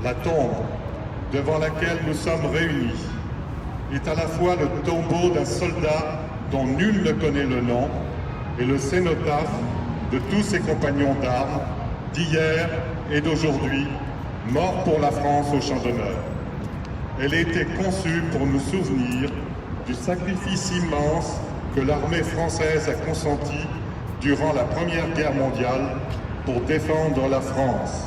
La tombe devant laquelle nous sommes réunis est à la fois le tombeau d'un soldat dont nul ne connaît le nom et le cénotaphe de tous ses compagnons d'armes d'hier et d'aujourd'hui, morts pour la France au champ d'honneur. Elle a été conçue pour nous souvenir du sacrifice immense que l'armée française a consenti durant la Première Guerre mondiale pour défendre la France.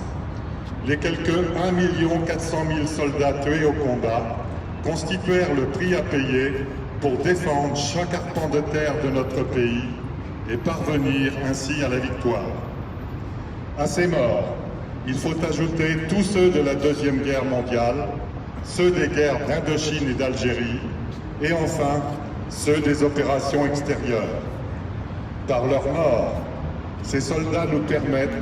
Les quelques 1 400 000 soldats tués au combat constituèrent le prix à payer pour défendre chaque arpent de terre de notre pays et parvenir ainsi à la victoire. À ces morts, il faut ajouter tous ceux de la Deuxième Guerre mondiale, ceux des guerres d'Indochine et d'Algérie, et enfin ceux des opérations extérieures. Par leur mort, ces soldats nous permettent,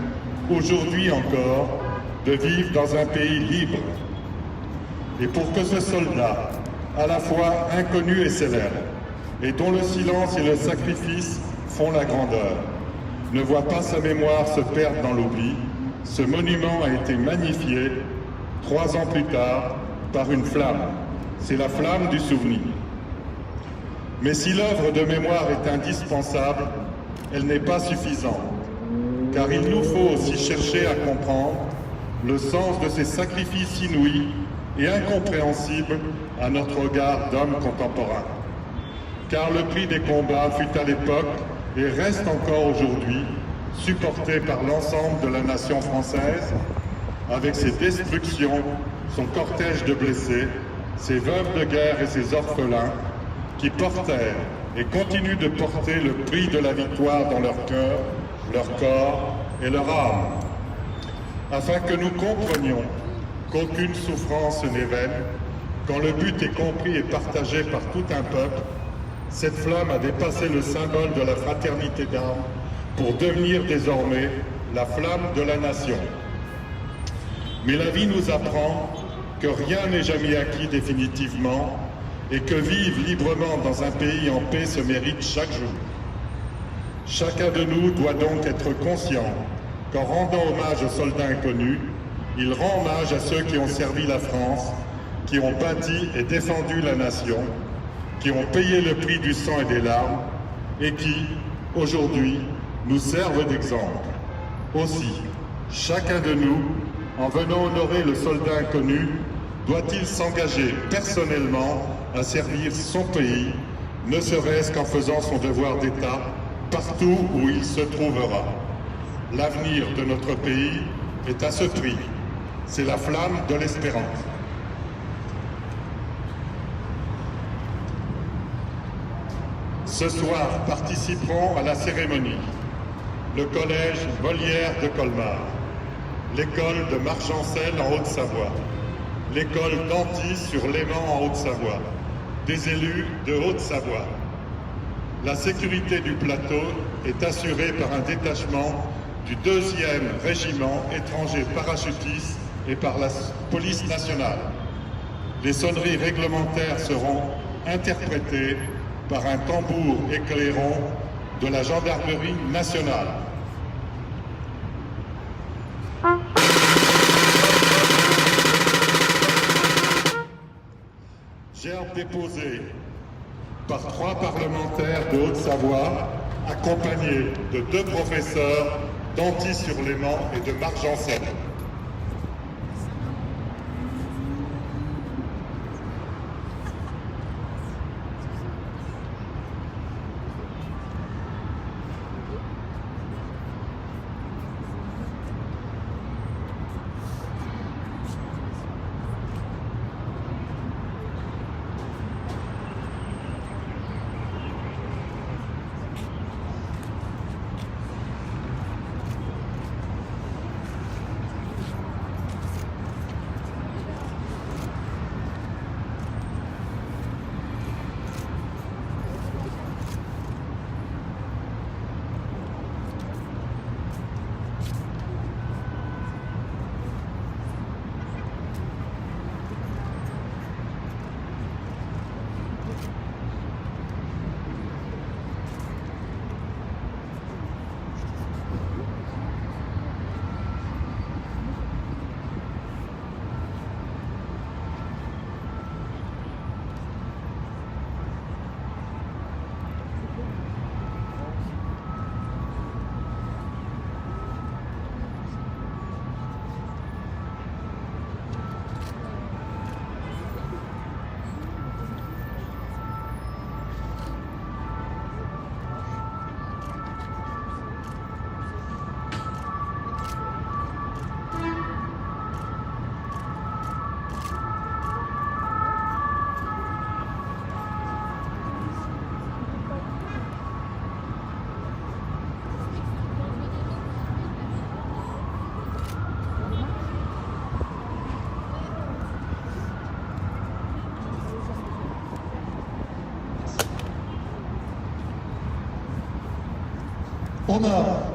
aujourd'hui encore, de vivre dans un pays libre. Et pour que ce soldat, à la fois inconnu et célèbre, et dont le silence et le sacrifice font la grandeur, ne voit pas sa mémoire se perdre dans l'oubli, ce monument a été magnifié 3 ans plus tard par une flamme. C'est la flamme du souvenir. Mais si l'œuvre de mémoire est indispensable, elle n'est pas suffisante, car il nous faut aussi chercher à comprendre le sens de ces sacrifices inouïs et incompréhensibles à notre regard d'hommes contemporains. Car le prix des combats fut à l'époque et reste encore aujourd'hui supporté par l'ensemble de la nation française, avec ses destructions, son cortège de blessés, ses veuves de guerre et ses orphelins, qui portèrent et continuent de porter le prix de la victoire dans leur cœur, leur corps et leur âme, afin que nous comprenions qu'aucune souffrance n'est vaine, quand le but est compris et partagé par tout un peuple. Cette flamme a dépassé le symbole de la fraternité d'armes pour devenir désormais la flamme de la nation. Mais la vie nous apprend que rien n'est jamais acquis définitivement et que vivre librement dans un pays en paix se mérite chaque jour. Chacun de nous doit donc être conscient qu'en rendant hommage aux soldats inconnus, il rend hommage à ceux qui ont servi la France, qui ont bâti et défendu la nation, qui ont payé le prix du sang et des larmes, et qui, aujourd'hui, nous servent d'exemple. Aussi, chacun de nous, en venant honorer le soldat inconnu, doit-il s'engager personnellement à servir son pays, ne serait-ce qu'en faisant son devoir d'État partout où il se trouvera. L'avenir de notre pays est à ce prix. C'est la flamme de l'espérance. Ce soir participeront à la cérémonie le collège Molière de Colmar, l'école de Margencel en Haute-Savoie, l'école d'Antis sur Léman en Haute-Savoie, des élus de Haute-Savoie. La sécurité du plateau est assurée par un détachement du 2e régiment étranger parachutiste et par la police nationale. Les sonneries réglementaires seront interprétées par un tambour éclairant de la gendarmerie nationale. Gerbe déposée par 3 parlementaires de Haute-Savoie, accompagnés de 2 professeurs d'Antis-sur-Léman et de Margencel. On a